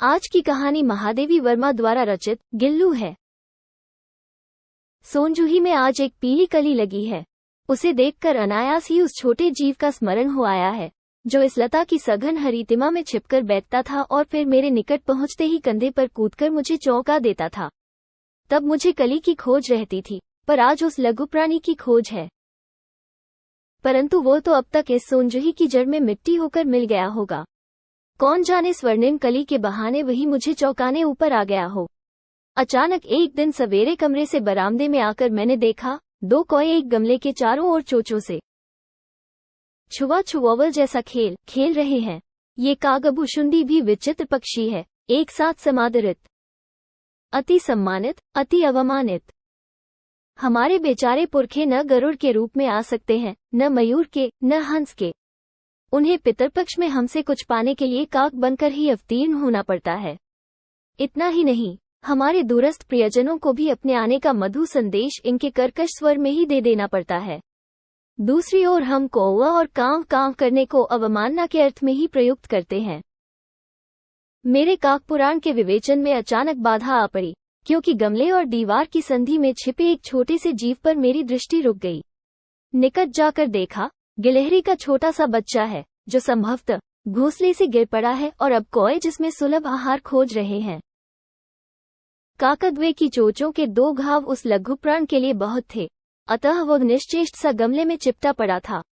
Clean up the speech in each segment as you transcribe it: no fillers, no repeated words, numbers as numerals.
आज की कहानी महादेवी वर्मा द्वारा रचित गिल्लू है। सोनजूही में आज एक पीली कली लगी है। उसे देखकर अनायास ही उस छोटे जीव का स्मरण हो आया है जो इस लता की सघन हरितिमा में छिपकर बैठता था और फिर मेरे निकट पहुंचते ही कंधे पर कूदकर मुझे चौंका देता था। तब मुझे कली की खोज रहती थी, पर आज उस लघु प्राणी की खोज है। परंतु वो तो अब तक इस सोनजूही की जड़ में मिट्टी होकर मिल गया होगा। कौन जाने स्वर्णिम कली के बहाने वही मुझे चौंकाने ऊपर आ गया हो। अचानक एक दिन सवेरे कमरे से बरामदे में आकर मैंने देखा, दो कौए एक गमले के चारों ओर चोंचों से छुआ छुआवल जैसा खेल खेल रहे हैं। ये कागभूषुंडी भी विचित्र पक्षी है, एक साथ समादरित, अति सम्मानित, अति अवमानित। हमारे बेचारे पुरखे न गरुड़ के रूप में आ सकते हैं, न मयूर के, न हंस के। उन्हें पितरपक्ष में हमसे कुछ पाने के लिए काक बनकर ही अवतीर्ण होना पड़ता है। इतना ही नहीं, हमारे दूरस्थ प्रियजनों को भी अपने आने का मधु संदेश इनके कर्कश स्वर में ही दे देना पड़ता है। दूसरी ओर हम कौवा और कांव कांव करने को अवमानना के अर्थ में ही प्रयुक्त करते हैं। मेरे काक पुराण के विवेचन में अचानक बाधा आ पड़ी, क्योंकि गमले और दीवार की संधि में छिपे एक छोटे से जीव पर मेरी दृष्टि रुक गई। निकट जाकर देखा, गिलहरी का छोटा सा बच्चा है जो संभवतः घोंसले से गिर पड़ा है और अब कौए जिसमें सुलभ आहार खोज रहे हैं। काकद्वे की चोंचों के दो घाव उस लघु प्राण के लिए बहुत थे, अतः वो निश्चेष्ट सा गमले में चिपटा पड़ा था।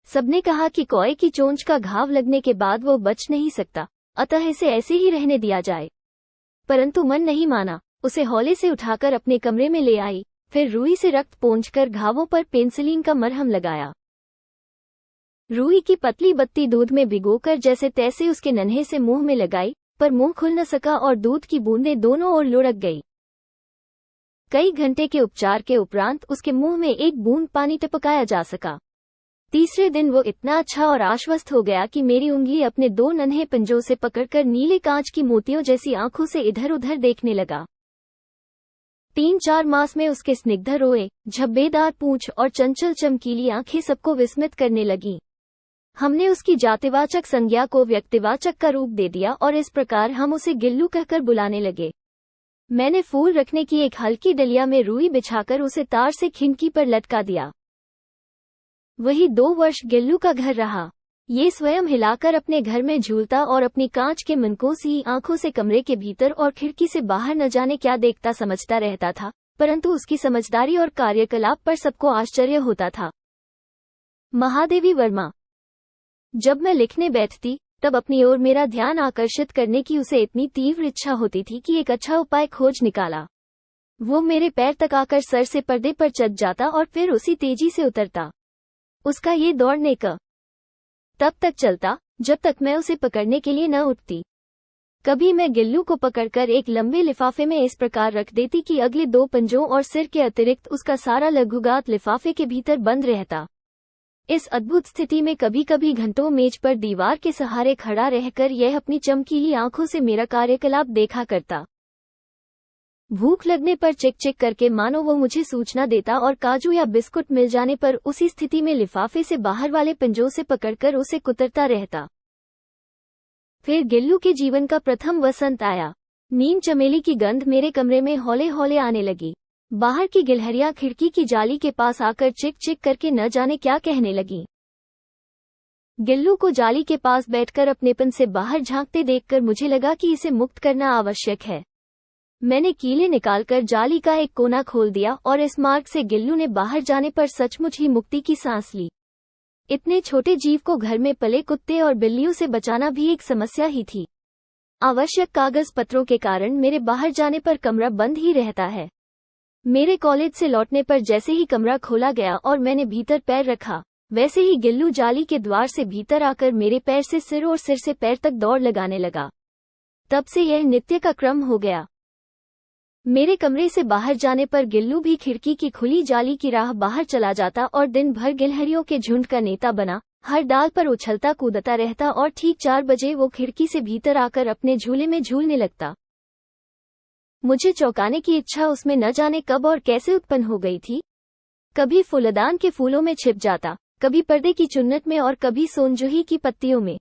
सबने कहा कि कौए की चोंच का घाव लगने के बाद वो बच नहीं सकता, अतः इसे ऐसे ही रहने दिया जाए। परंतु मन नहीं माना, उसे हौले से उठाकर अपने कमरे में ले आई, फिर रुई से रक्त पोंछकर घावों पर पेंसिलीन का मरहम लगाया। रुई की पतली बत्ती दूध में भिगोकर जैसे तैसे उसके नन्हे से मुंह में लगाई, पर मुंह खुल न सका और दूध की बूंदें दोनों ओर लुढ़क गई। कई घंटे के उपचार के उपरांत उसके मुंह में एक बूंद पानी टपकाया जा सका। तीसरे दिन वो इतना अच्छा और आश्वस्त हो गया कि मेरी उंगली अपने दो नन्हे पंजों से पकड़कर नीले कांच की मोतियों जैसी आंखों से इधर उधर देखने लगा। 3-4 मास में उसके स्निग्ध रोए, झब्बेदार पूंछ और चंचल चमकीली आंखें सबको विस्मित करने लगीं। हमने उसकी जातिवाचक संज्ञा को व्यक्तिवाचक का रूप दे दिया और इस प्रकार हम उसे गिल्लू कहकर बुलाने लगे। मैंने फूल रखने की एक हल्की डलिया में रुई बिछाकर उसे तार से खिड़की पर लटका दिया। वही 2 वर्ष गिल्लू का घर रहा। ये स्वयं हिलाकर अपने घर में झूलता और अपनी कांच के मनकों सी आंखों से कमरे के भीतर और खिड़की से बाहर न जाने क्या देखता समझता रहता था, परंतु उसकी समझदारी और कार्यकलाप पर सबको आश्चर्य होता था। महादेवी वर्मा। जब मैं लिखने बैठती, तब अपनी ओर मेरा ध्यान आकर्षित करने की उसे इतनी तीव्र इच्छा होती थी कि एक अच्छा उपाय खोज निकाला। वो मेरे पैर तक आकर सर से पर्दे पर चढ़ जाता और फिर उसी तेजी से उतरता। उसका ये दौड़ने का तब तक चलता जब तक मैं उसे पकड़ने के लिए न उठती। कभी मैं गिल्लू को पकड़कर एक लंबे लिफाफे में इस प्रकार रख देती कि अगले 2 पंजों और सिर के अतिरिक्त उसका सारा लघुगात लिफाफे के भीतर बंद रहता। इस अद्भुत स्थिति में कभी कभी घंटों मेज पर दीवार के सहारे खड़ा रहकर यह अपनी चमकीली आंखों से मेरा कार्यकलाप देखा करता। भूख लगने पर चिक चिक करके मानो वो मुझे सूचना देता और काजू या बिस्कुट मिल जाने पर उसी स्थिति में लिफाफे से बाहर वाले पंजों से पकड़कर उसे कुतरता रहता। फिर गिल्लू के जीवन का प्रथम वसंत आया। नीम चमेली की गंध मेरे कमरे में हौले हौले आने लगी। बाहर की गिलहरियां खिड़की की जाली के पास आकर चिक चिक करके न जाने क्या कहने लगीं। गिल्लू को जाली के पास बैठकर अपनेपन से बाहर झांकते देखकर मुझे लगा कि इसे मुक्त करना आवश्यक है। मैंने कीले निकालकर जाली का एक कोना खोल दिया और इस मार्ग से गिल्लू ने बाहर जाने पर सचमुच ही मुक्ति की सांस ली। इतने छोटे जीव को घर में पले कुत्ते और बिल्लियों से बचाना भी एक समस्या ही थी। आवश्यक कागज पत्रों के कारण मेरे बाहर जाने पर कमरा बंद ही रहता है। मेरे कॉलेज से लौटने पर जैसे ही कमरा खोला गया और मैंने भीतर पैर रखा, वैसे ही गिल्लू जाली के द्वार से भीतर आकर मेरे पैर से सिर और सिर से पैर तक दौड़ लगाने लगा। तब से यह नित्य का क्रम हो गया। मेरे कमरे से बाहर जाने पर गिल्लू भी खिड़की की खुली जाली की राह बाहर चला जाता और दिन भर गिलहरियों के झुंड का नेता बना, हर डाल पर उछलता कूदता रहता और ठीक 4 बजे वो खिड़की से भीतर आकर अपने झूले में झूलने लगता। मुझे चौंकाने की इच्छा उसमें न जाने कब और कैसे उत्पन्न हो गई थी। कभी फूलदान के फूलों में छिप जाता, कभी पर्दे की चुन्नट में और कभी सोनजूही की पत्तियों में।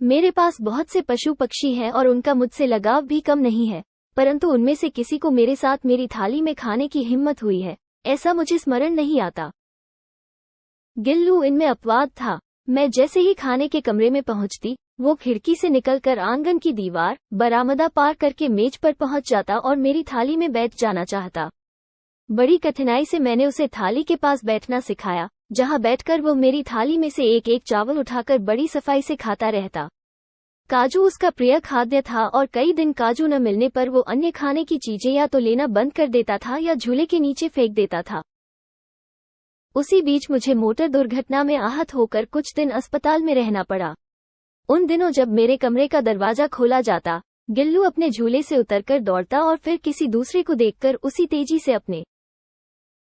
मेरे पास बहुत से पशु पक्षी हैं और उनका मुझसे लगाव भी कम नहीं है, परंतु उनमें से किसी को मेरे साथ मेरी थाली में खाने की हिम्मत हुई है, ऐसा मुझे स्मरण नहीं आता। गिल्लू इनमें अपवाद था। मैं जैसे ही खाने के कमरे में पहुंचती, वो खिड़की से निकलकर आंगन की दीवार, बरामदा पार करके मेज पर पहुंच जाता और मेरी थाली में बैठ जाना चाहता। बड़ी कठिनाई से मैंने उसे थाली के पास बैठना सिखाया, जहां बैठकर वो मेरी थाली में से एक एक चावल उठाकर बड़ी सफाई से खाता रहता। काजू उसका प्रिय खाद्य था और कई दिन काजू न मिलने पर वो अन्य खाने की चीजें या तो लेना बंद कर देता था या झूले के नीचे फेंक देता था। उसी बीच मुझे मोटर दुर्घटना में आहत होकर कुछ दिन अस्पताल में रहना पड़ा। उन दिनों जब मेरे कमरे का दरवाजा खोला जाता, गिल्लू अपने झूले से उतरकर दौड़ता और फिर किसी दूसरे को देखकर उसी तेजी से अपने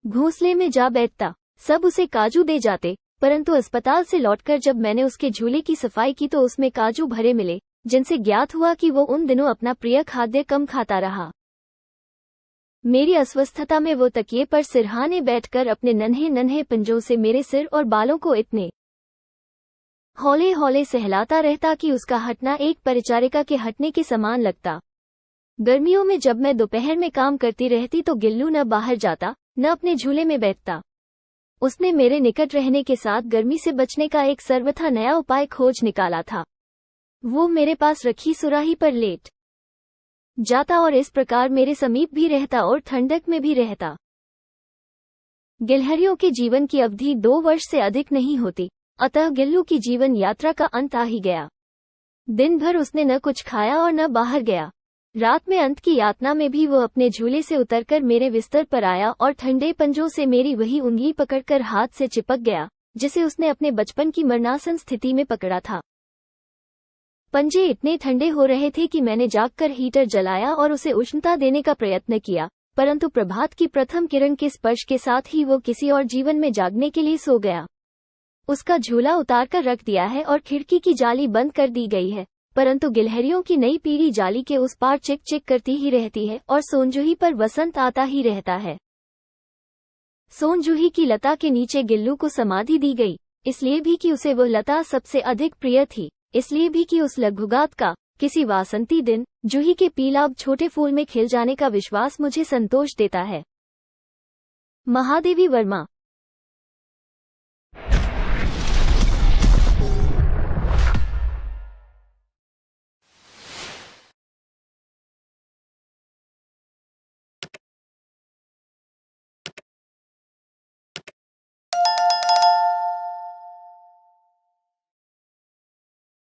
घोंसले में जा बैठता। सब उसे काजू दे जाते, परंतु अस्पताल से लौटकर जब मैंने उसके झूले की सफाई की तो उसमें काजू भरे मिले, जिनसे ज्ञात हुआ कि वो उन दिनों अपना प्रिय खाद्य कम खाता रहा। मेरी अस्वस्थता में वो तकिए पर सिरहाने बैठकर अपने नन्हे नन्हे पंजों से मेरे सिर और बालों को इतने हौले हौले सहलाता रहता कि उसका हटना एक परिचारिका के हटने के समान लगता। गर्मियों में जब मैं दोपहर में काम करती रहती तो गिल्लू न बाहर जाता, न अपने झूले में बैठता। उसने मेरे निकट रहने के साथ गर्मी से बचने का एक सर्वथा नया उपाय खोज निकाला था। वो मेरे पास रखी सुराही पर लेट जाता और इस प्रकार मेरे समीप भी रहता और ठंडक में भी रहता। गिलहरियों के जीवन की अवधि 2 वर्ष से अधिक नहीं होती, अतः गिल्लू की जीवन यात्रा का अंत आ ही गया। दिन भर उसने न कुछ खाया और न बाहर गया। रात में अंत की यातना में भी वो अपने झूले से उतरकर मेरे बिस्तर पर आया और ठंडे पंजों से मेरी वही उंगली पकड़कर हाथ से चिपक गया, जिसे उसने अपने बचपन की मरणासन स्थिति में पकड़ा था। पंजे इतने ठंडे हो रहे थे कि मैंने जागकर हीटर जलाया और उसे उष्णता देने का प्रयत्न किया, परंतु प्रभात की प्रथम किरण के स्पर्श के साथ ही वो किसी और जीवन में जागने के लिए सो गया। उसका झूला उतारकर रख दिया है और खिड़की की जाली बंद कर दी गई है, परंतु गिलहरियों की नई पीढ़ी जाली के उस पार चिक चिक करती ही रहती है और सोनजूही पर वसंत आता ही रहता है। सोनजूही की लता के नीचे गिल्लू को समाधि दी गई, इसलिए भी कि उसे वो लता सबसे अधिक प्रिय थी, इसलिए भी कि उस लघुगात का किसी वासंती दिन जूही के पीलाभ छोटे फूल में खिल जाने का विश्वास मुझे संतोष देता है। महादेवी वर्मा।